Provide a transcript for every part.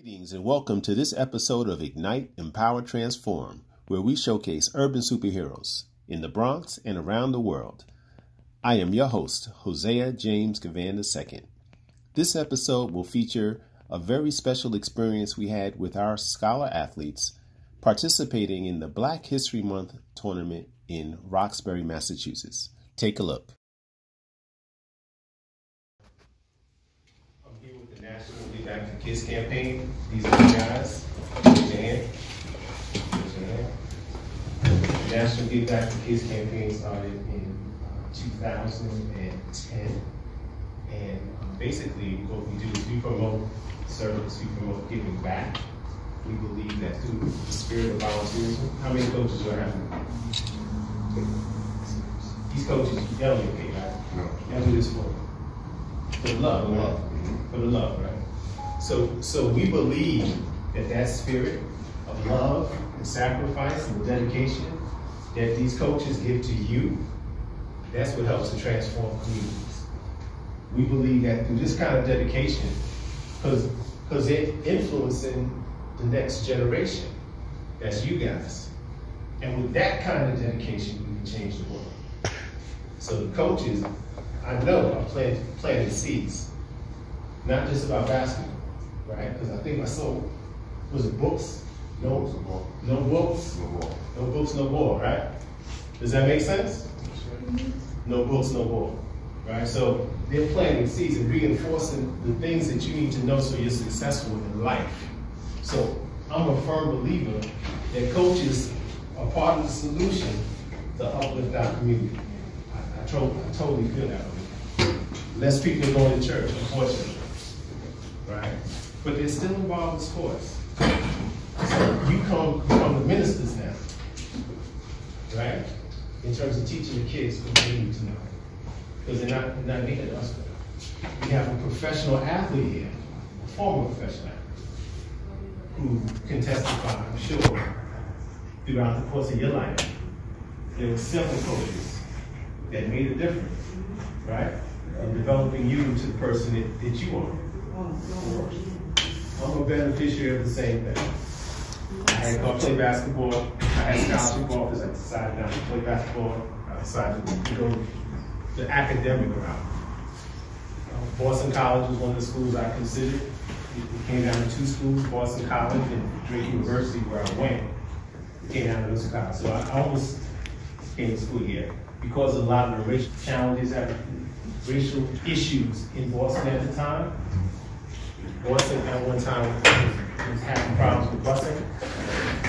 Greetings and welcome to this episode of Ignite, Empower, Transform, where we showcase urban superheroes in the Bronx and around the world. I am your host, Hosea James Givan II. This episode will feature a very special experience we had with our scholar athletes participating in the Black History Month tournament in Roxbury, Massachusetts. Take a look. National Give Back to Kids campaign. These are the guys. Raise your hand. Raise your hand. The National Give Back to Kids campaign started in 2010. And basically what we do is we promote service, we promote giving back. We believe that through the spirit of volunteerism. How many coaches do I have? These coaches, y'all don't get paid, right? No. Y'all do this for love, right? For the love, right? So we believe that spirit of love and sacrifice and dedication that these coaches give to you, that's what helps to transform communities. We believe that through this kind of dedication, because they're influencing the next generation, that's you guys. And with that kind of dedication, we can change the world. So the coaches, I know, are planting seeds. Not just about basketball, right? Because I think I saw, was it books? No books, no ball. No books, no ball, right? Does that make sense? No books, no ball, right? So they're planting seeds and reinforcing the things that you need to know so you're successful in life. So I'm a firm believer that coaches are part of the solution to uplift our community. I totally feel that way. Less people are going to church, unfortunately. Right? But they're still involved in sports. So you come the ministers now, right? In terms of teaching the kids what they need to know. Because they're not making us better. We have a professional athlete here, a former professional athlete, who can testify, I'm sure, throughout the course of your life. There were several coaches that made a difference, right? In developing you into the person that you are. I'm a beneficiary of the same thing. I had to play basketball. I had scholarship offers. I decided not to play basketball. I decided to go the academic route. Boston College was one of the schools I considered. It came down to two schools, Boston College and Drake University, where I went. It came down to those colleges. So I almost came to school here because of a lot of the racial challenges, racial issues in Boston at the time. Boston at one time was having problems with busing,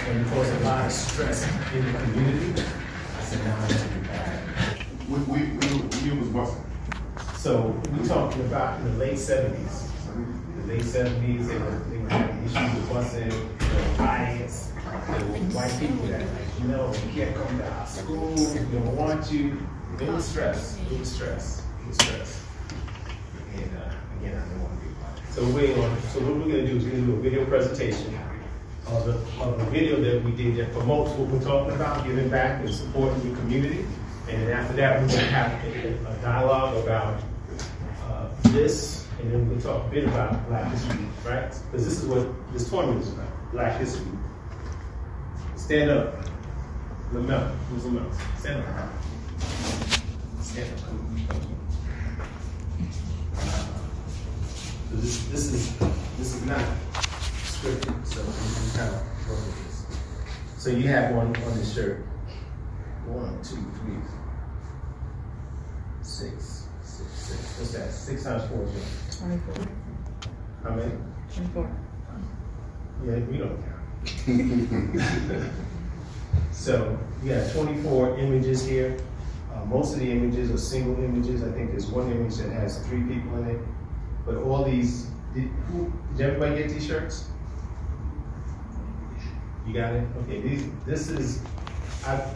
and because of a lot of stress in the community, I said, "Nah, I'm gonna do that." We was busing. So we're talking about in the late 70s. The late 70s, they were having issues with busing, there were riots, there were white people that like, no, you can't come to our school, we don't want you. It was stress. It was stress. It was stress. And again, I don't want to be part of it. So what we're going to do is we're going to do a video presentation of a video that we did that promotes what we're talking about, giving back and supporting the community. And then after that, we're going to have a dialogue about this, and then we're going to talk a bit about Black History, right? Because this is what this tournament is about, Black History. Stand up. Lamel. Who's Lamel? Stand up. Stand up. This is not scripted, so we can kind of work with this. So you have one on this shirt. 1, 2, 3, 6. What's that? 6 times 4 is what? 24. How many? 24. Yeah, we don't count. So you got 24 images here. Most of the images are single images. I think there's one image that has 3 people in it. But all these, did everybody get these shirts? You got it? Okay, I've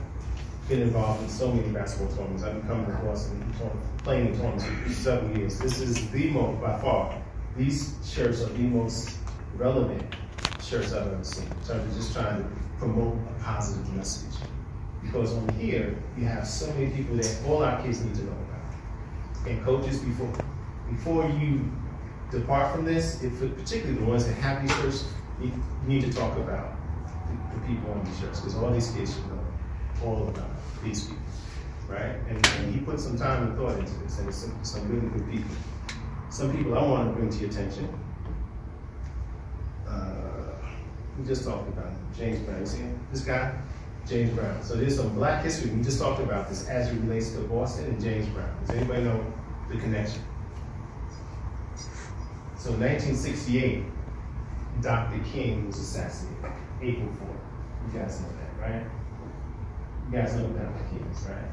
been involved in so many basketball tournaments. I've been coming to Boston, playing in tournaments for 7 years. This is the most, by far, these shirts are the most relevant shirts I've ever seen. In terms of just trying to promote a positive message. Because on here, you have so many people that all our kids need to know about. And coaches, before you depart from this, particularly the ones that have these shirts, you need to talk about the people on these shirts, because all these kids should know all about these people, right? And he put some time and thought into this, and it's some really good people. Some people I want to bring to your attention. We just talked about him, James Brown. You see him? This guy, James Brown. So there's some Black history. We just talked about this as it relates to Boston and James Brown. Does anybody know the connection? So in 1968, Dr. King was assassinated, April 4th. You guys know that, right? You guys know who Dr. King is, right?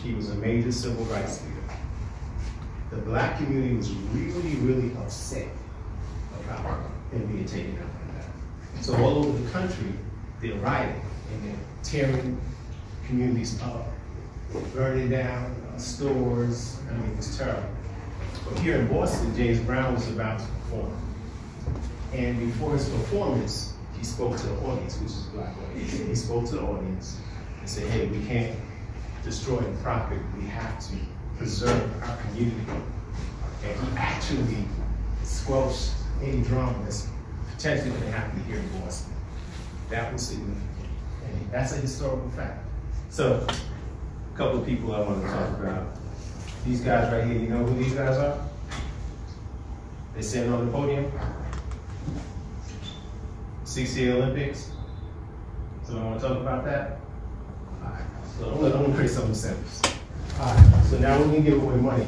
He was a major civil rights leader. The Black community was really, really upset about him being taken out like that. So all over the country, they're rioting and they're tearing communities up, burning down stores. I mean, it's terrible. But here in Boston, James Brown was about to perform. And before his performance, he spoke to the audience, which is a Black audience. He spoke to the audience and said, hey, we can't destroy the property. We have to preserve our community. And he actually squelched any drama that's potentially going to happen here in Boston. That was significant. And that's a historical fact. So, a couple of people I want to talk about. These guys right here, you know who these guys are? They sitting on the podium. 68 Olympics. So I want to talk about that. All right. So I'm going to create some incentives. All right. So now we're going to give away money.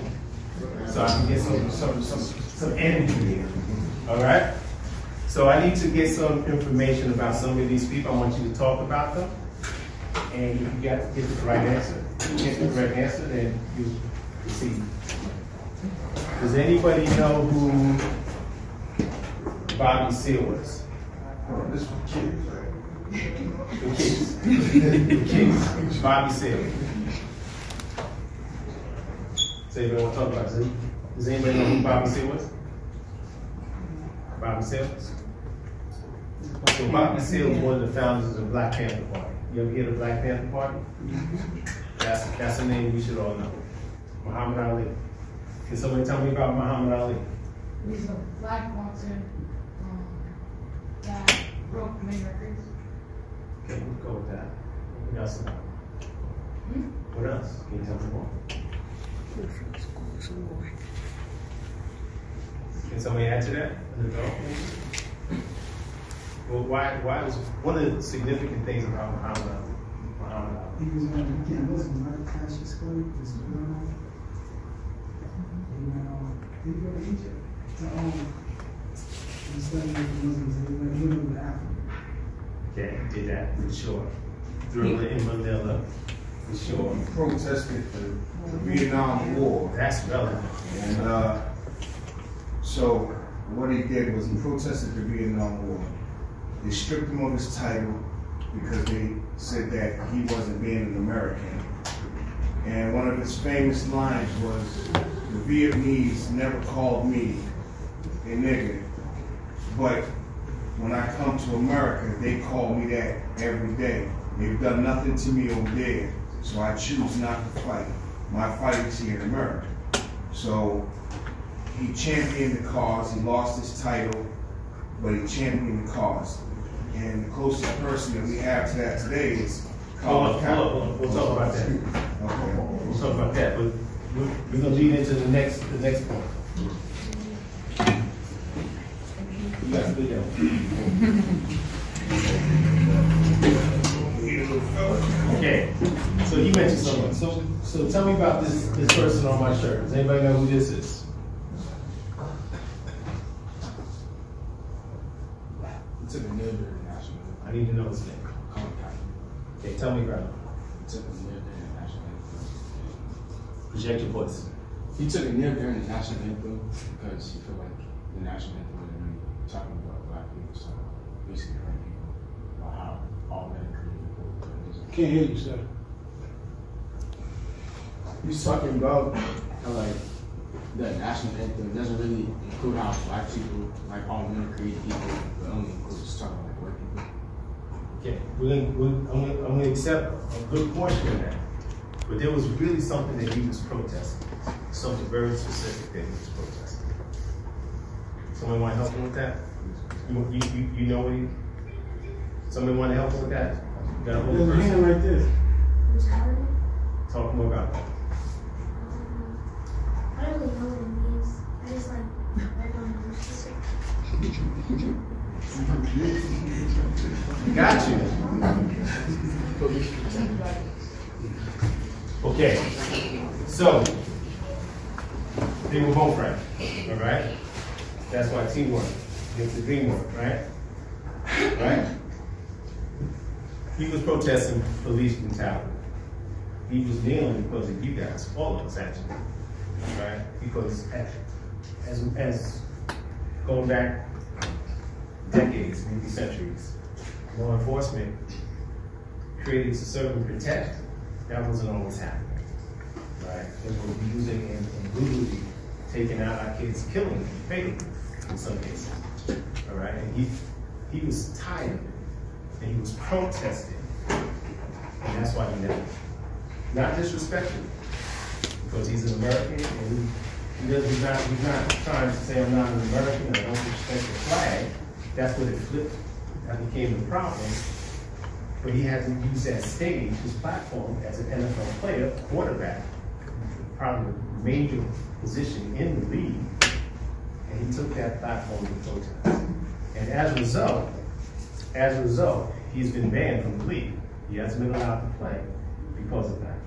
So I can get some energy here. All right? So I need to get some information about some of these people. I want you to talk about them. And if you get the right answer, if you get the correct answer, then you receive. Does anybody know who Bobby Seale was? This is for kids, right? The kids. The kids. Bobby Seale. So anybody want to talk about it? Does anybody know who Bobby Seale was? Bobby Seale? So Bobby Seale was one of the founders of the Black Panther Party. You ever hear of the Black Panther Party? That's a name we should all know. Muhammad Ali. Can somebody tell me about Muhammad Ali? He's a black boxer that broke many records. Okay, we'll go with that. What else about him? What else? Can you tell me more? Can somebody add to that? Well, why was one of the significant things about Muhammad Ali? He was one of the Muslim, right? Classic school. He was well. He went to Egypt to study with the Muslims, and he went to Africa. Okay, did that for sure. Thriller in Manila, for sure. He protested the Vietnam War. That's relevant. And so what he did was he protested the Vietnam War. They stripped him of his title because they said that he wasn't being an American. And one of his famous lines was, the Vietnamese never called me a nigger, but when I come to America, they call me that every day. They've done nothing to me over there, so I choose not to fight. My fight is here in America. So he championed the cause. He lost his title, but he championed the cause. And the closest person that we have to that today is Hold on. We'll talk about that. Okay. We'll talk about that, but we're gonna lead into the next point. You got a video. Okay. So you mentioned someone. So tell me about this person on my shirt. Does anybody know who this is? He took a nib international. I need to know his name. Okay, tell me about him. He took a nib international. Project your voice. He took a nib during the national anthem because he felt like the national anthem wasn't really talking about black people, so basically white people, about how all men are created equal. Can't hear you, sir. He's talking about how like the national anthem doesn't really include how black people, like all men are created equal, but only includes talking about white people. Okay, I'm gonna accept a good portion of that. But there was really something that he was protesting. Something very specific that he was protesting. Someone want to help him with that? You know what he? Someone want to help him with that? You got a whole There's a person? hand right there. I'm sorry. Talk more about that. I don't really know what it means. I just like work on the Got you. Okay. So they were both right. All right. That's why teamwork makes the dream work, right? Right? He was protesting police brutality. He was kneeling because of you guys, all of us actually, right? Because as going back decades, maybe centuries, law enforcement created to serve and protect. That wasn't always happening, right? They were abusing and brutally taking out our kids, killing them, fatally in some cases, all right? And he was tired of it, and he was protesting, and that's why he left. Not disrespectful, because he's an American, and he's not trying to say I'm not an American, I don't respect the flag. That's what it flipped, that became the problem. But he had to use that stage, his platform, as an NFL player, quarterback, probably a major position in the league, and he took that platform to protest. And as a result, he's been banned from the league. He hasn't been allowed to play because of that.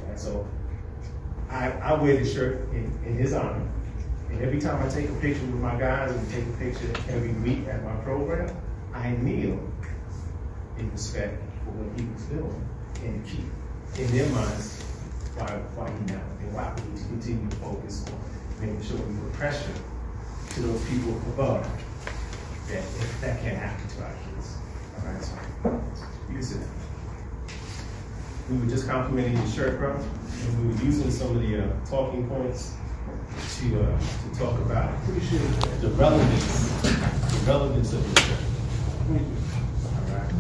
And so I wear the shirt in his honor. And every time I take a picture with my guys and take a picture every week at my program, I kneel in respect for what he was doing and keep in their minds why he now and why we need to continue to focus on making sure we put pressure to those people above that can't happen to our kids. All right, so you can sit down. We were just complimenting your shirt, bro, and we were using some of the talking points to talk about the relevance of your shirt. All right.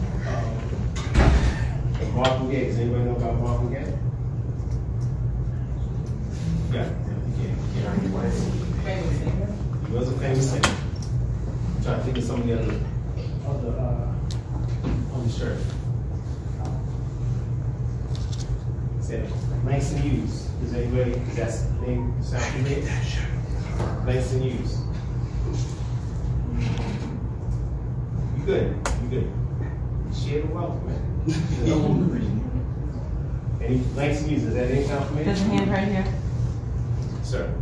Marvin Gaye. Does anybody know about Marvin Gaye? Yeah. He was a famous singer. I'm trying to think of some of the other on the shirt. Said Langston Hughes. Is anybody? Is that the name sound familiar? Langston Hughes. You good? You good? Share the wealth, man. Any Langston Hughes? Does that name sound familiar? There's a hand right here. Sir.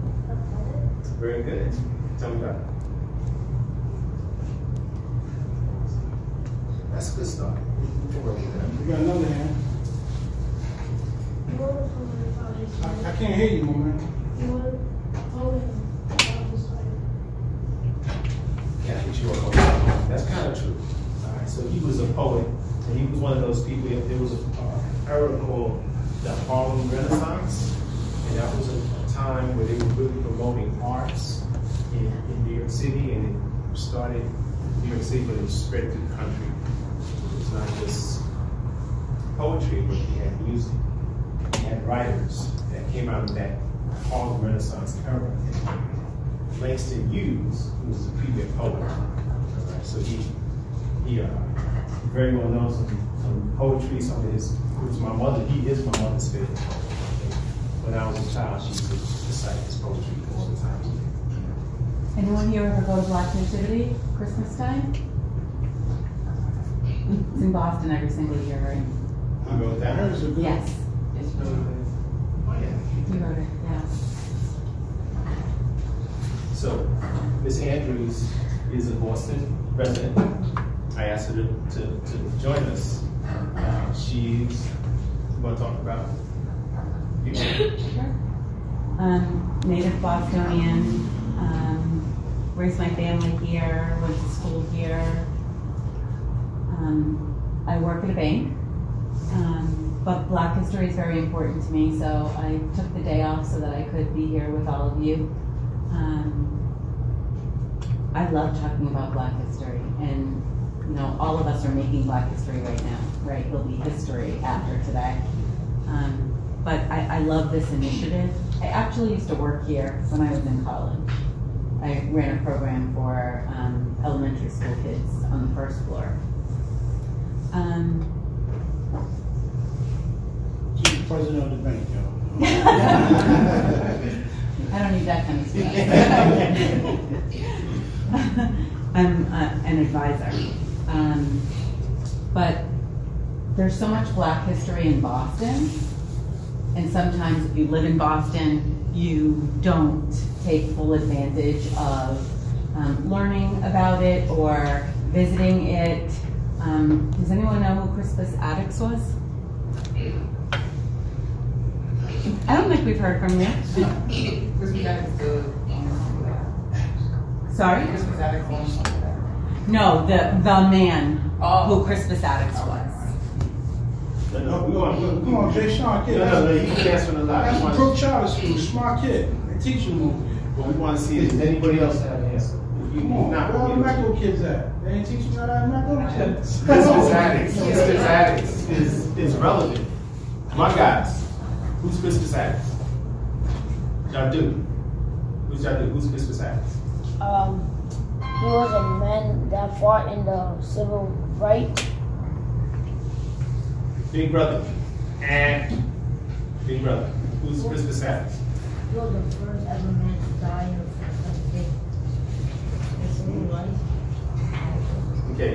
Very good. Tell me about it. That's a good start. We got another hand. I can't hear you, my man. Yeah, but you are a that's kind of true. All right, so he was a poet, and he was one of those people. There was an era called the Harlem Renaissance, and that was a time where they were really promoting arts in New York City, and it started in New York City, but it spread through the country. It's not just poetry, but he had music. He had writers that came out of that Harlem Renaissance era. Langston Hughes, who was a premier poet, right? So he very well knows some poetry. Some of his, he is my mother's favorite poet. When I was a child, she used to recite his poetry all the time. Anyone here ever go to Black Nativity Christmas time? It's in Boston every single year, right? You wrote that? Yes. Oh yeah. You wrote it, yeah. So, Miss Andrews is a Boston resident. I asked her to join us. She's going to talk about you. Native Bostonian, raised my family here, went to school here. I work at a bank, but Black history is very important to me, so I took the day off so that I could be here with all of you. I love talking about Black history, and you know, all of us are making Black history right now, right? It'll be history after today. But I love this initiative. I actually used to work here when I was in college. I ran a program for elementary school kids on the first floor. She's the president of the bank, yo. I don't need that kind of stuff. I'm an advisor. But there's so much Black history in Boston, and sometimes if you live in Boston, you don't take full advantage of learning about it or visiting it. Does anyone know who Crispus Attucks was? I don't think we've heard from you. Crispus Attucks good. Sorry? Crispus Attucks. No, the man who Crispus Attucks was. Come on, Jay Sean, kid. No, you can answer the lot. That's Brook Charter School, smart kid. They teach you more. But we want to see if anybody else have an answer. Come on, where all the Macro kids at? They ain't teaching you how to have Macro kids. Crispus Attucks is relevant. My guys, who's Crispus Attucks? Y'all do. Who's Crispus Attucks? He was a man that fought in the civil rights. Big brother. And Big brother. Who's Crispus Attucks? He was the first ever man to die in the civil rights. Okay.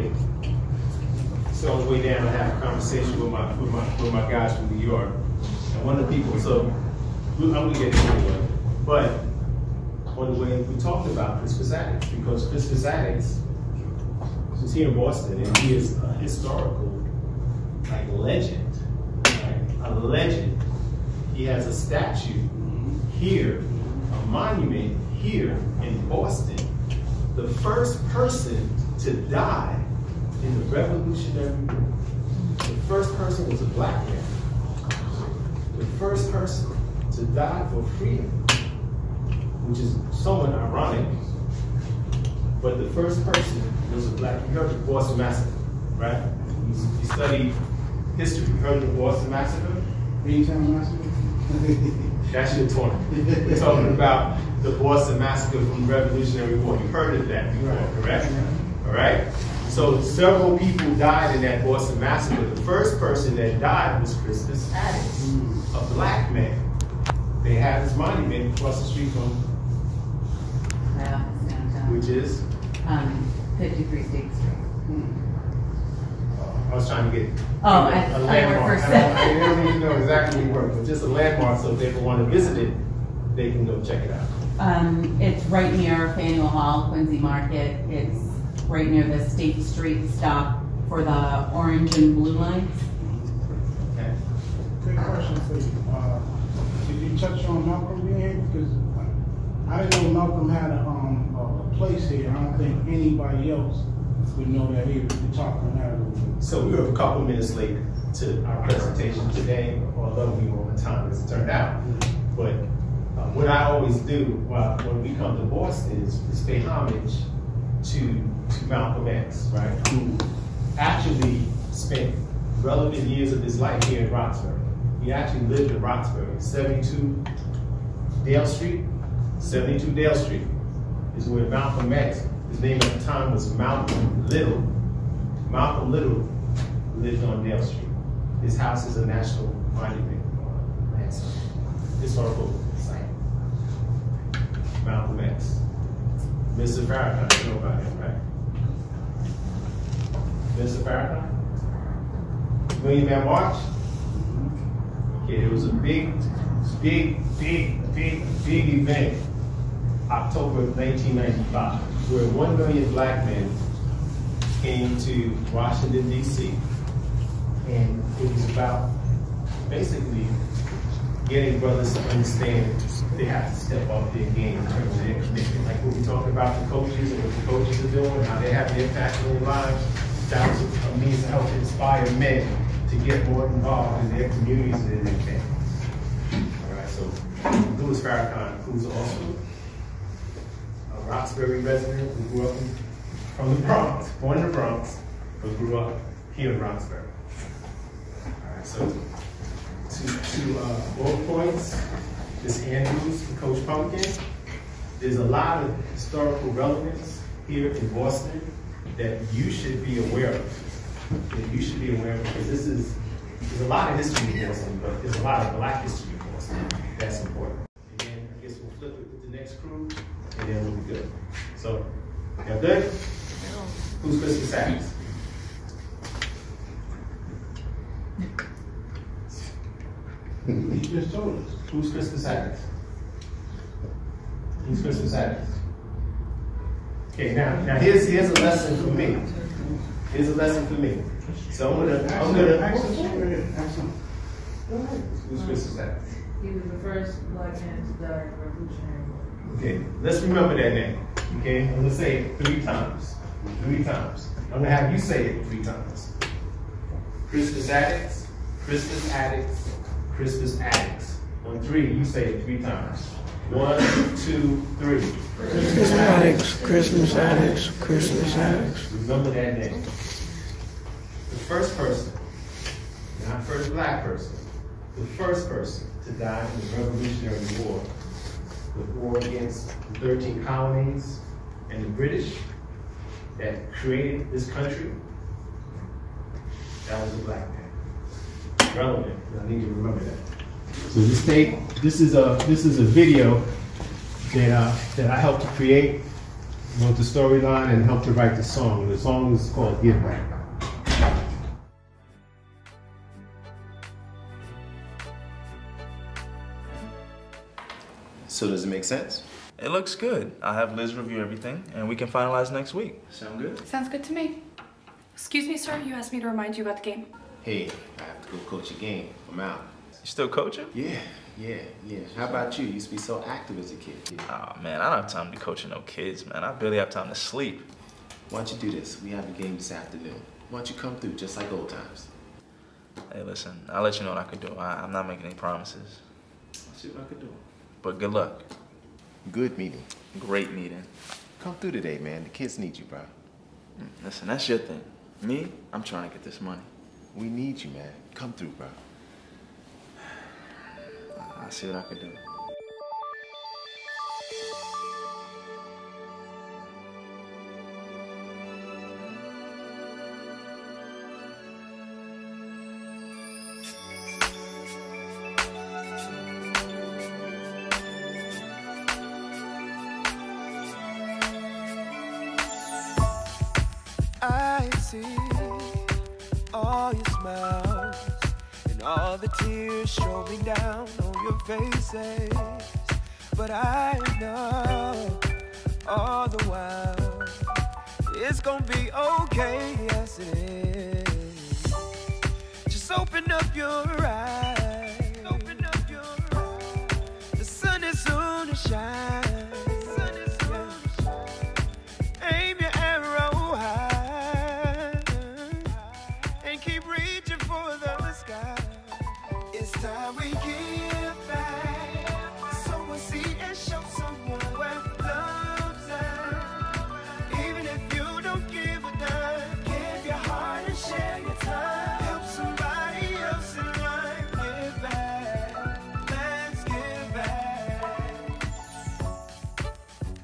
So on the way down, I had a conversation with my guys from New York, and one of the people. So I'm gonna get into it, but on the way we talked about Crispus Attucks because Crispus Attucks is here in Boston, and he is a historical legend, right? A legend. He has a statue here, a monument here in Boston. The first person to die in the Revolutionary War. The first person was a Black man. The first person to die for freedom, which is somewhat ironic, but the first person was a Black. You heard of the Boston Massacre, right? You studied history. You heard of the Boston Massacre? Anytime Massacre? That's your tournament. We're talking about the Boston Massacre from the Revolutionary War. You've heard of that before, correct? All right? So several people died in that Boston Massacre. The first person that died was Crispus Attucks, a Black man. They have his monument across the street from, which is? 53 State Street. I was trying to get a landmark. I don't even know exactly where it works, but just a landmark so if they ever want to visit it, they can go check it out. It's right near Faneuil Hall, Quincy Market. It's right near the State Street stop for the orange and blue lines. Okay. Quick question for you. Did you touch on Malcolm being here? Because I didn't know Malcolm had a place here. I don't think anybody else would know that he was talking on that a little bit. So we were a couple minutes late to our presentation today, although we were on time as it turned out. But what I always do when we come to Boston is pay homage to Malcolm X, right? Who actually spent relevant years of his life here in Roxbury. He actually lived in Roxbury, 72 Dale Street. 72 Dale Street is where Malcolm X, his name at the time was Malcolm Little. Malcolm Little lived on Dale Street. His house is a national monument, historical site. Malcolm X. Mr. Farrakhan, you know about him, right? Mr. Farrakhan? Million Man March? Okay, it was a big event, October of 1995, where 1 million Black men came to Washington, D.C. And it was about basically getting brothers to understand they have to step up their game in terms of their commitment. Like what we talked about the coaches and what the coaches are doing, how they have the impact on their lives. That was a means to help inspire men to get more involved in their communities and in their families. All right, so Louis Farrakhan, who's also a Roxbury resident who grew up from the Bronx, born in the Bronx, but grew up here in Roxbury. All right, so to both points, Ms. Andrews and Coach Pumpkin, there's a lot of historical relevance here in Boston that you should be aware of. That you should be aware of, because there's a lot of history in Boston, but there's a lot of black history in Boston. That's important. And then I guess we'll flip it with the next crew, and then we'll be good. So, y'all good? Who's Christmas Adams? You just told us. Who's Christmas Adams? Who's Christmas Adams? Okay, now here's a lesson for me. Here's a lesson for me. So I'm gonna. Who's Christmas Adams? He was the first black man to die in the Revolutionary War. Okay, let's remember that name. Okay, I'm gonna say it 3 times. 3 times. I'm gonna have you say it 3 times. Christmas Addicts, Christmas Addicts, Christmas Addicts. On 3, you say it 3 times. 1, 2, 3. Christmas Addicts, Christmas Addicts, Christmas Addicts. Remember that name. The first person, not first black person, the first person to die in the Revolutionary War, the war against the 13 colonies and the British that created this country, that was a black man. Relevant. I need you to remember that. So this is a video that I helped to create, wrote the storyline, and helped to write the song. The song is called Givan. So does it make sense? It looks good. I'll have Liz review everything, and we can finalize next week. Sound good? Sounds good to me. Excuse me, sir. You asked me to remind you about the game. Hey, I have to go coach a game. I'm out. You still coaching? Yeah. How about you? You used to be so active as a kid. Oh, man, I don't have time to be coaching no kids, man. I barely have time to sleep. Why don't you do this? We have a game this afternoon. Why don't you come through just like old times? Hey, listen, I'll let you know what I could do. I'm not making any promises. I'll see what I could do. But good luck. Good meeting. Great meeting. Come through today, man. The kids need you, bro. Listen, that's your thing. Me, I'm trying to get this money. We need you, man. Come through, bro. I'll see what I can do. I see all your smiles and all the tears showing down on your faces, but I know all the while it's gonna be okay. Yes, it is. Just open up your eyes. Open up your eyes. The sun is soon to shine. Aim your arrow high and keep reaching for the sky. It's time we give back. Sow a seed and show someone where love's at. Even if you don't give a dime, give your heart and share your time. Help somebody else in life. Give back. Let's give back.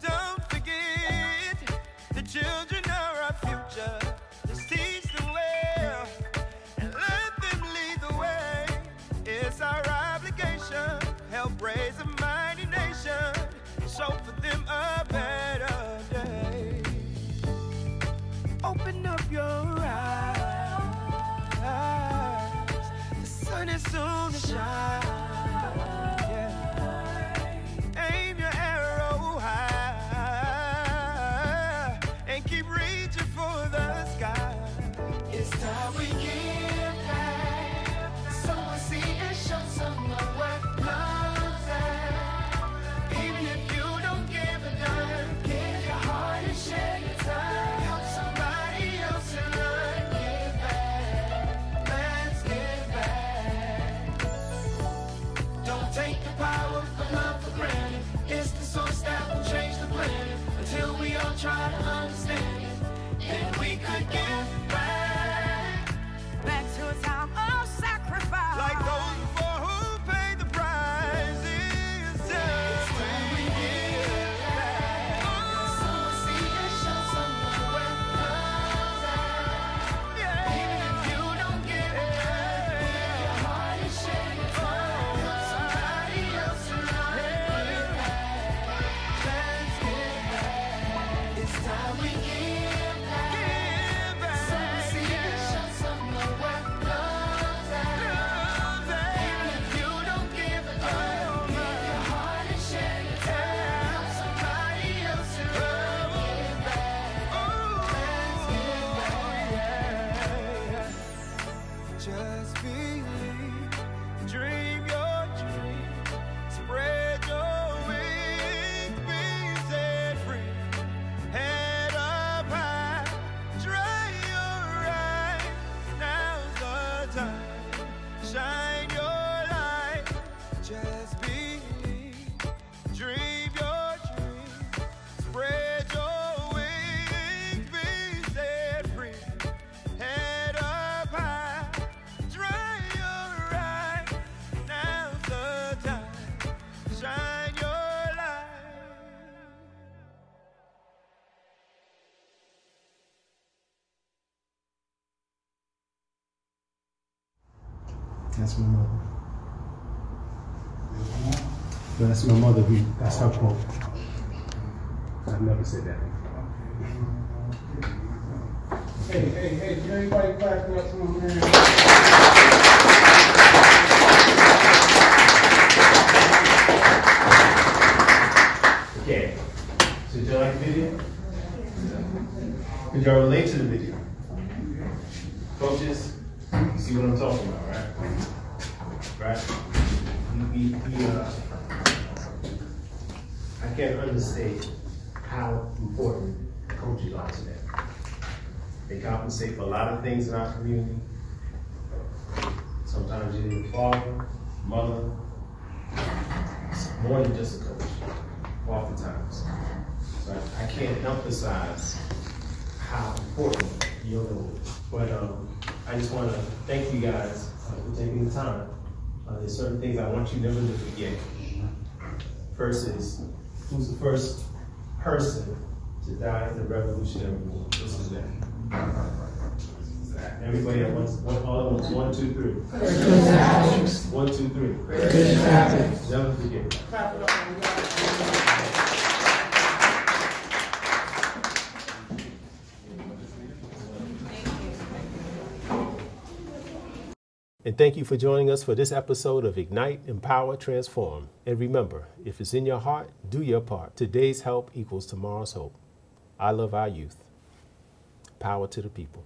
Don't forget, the children are our future. Just teach them well and let them lead the way. It's our obligation. Help raise a mighty nation. Show for them a better day. Open up your eyes. The sun is soon to shine. Yeah. Aim your arrow high and keep reaching for the sky. It's time we give back. Sow a seed and show someone what love's at. Even if you don't give a dime, give your heart and share your time. Help somebody else in life. Give back. Let's give back. That's my mother. No, that's my mother. That's her quote. I've never said that. Hey, did everybody clap it up for my man? Okay. So did y'all like the video? Did y'all relate to the video? Coaches, you see what I'm talking about, right? Right? I can't understate how important coaches are today. They compensate for a lot of things in our community. Sometimes you need a father, mother, more than just a coach, oftentimes. So I can't emphasize how important your role is. But I just want to thank you guys for taking the time. There's certain things I want you never to forget. First is, who's the first person to die in the Revolutionary War? This is that. Everybody at once, all at once. 1, 2, 3. 1, 2, 3. Never forget. And thank you for joining us for this episode of Ignite, Empower, Transform. And remember, if it's in your heart, do your part. Today's help equals tomorrow's hope. I love our youth. Power to the people.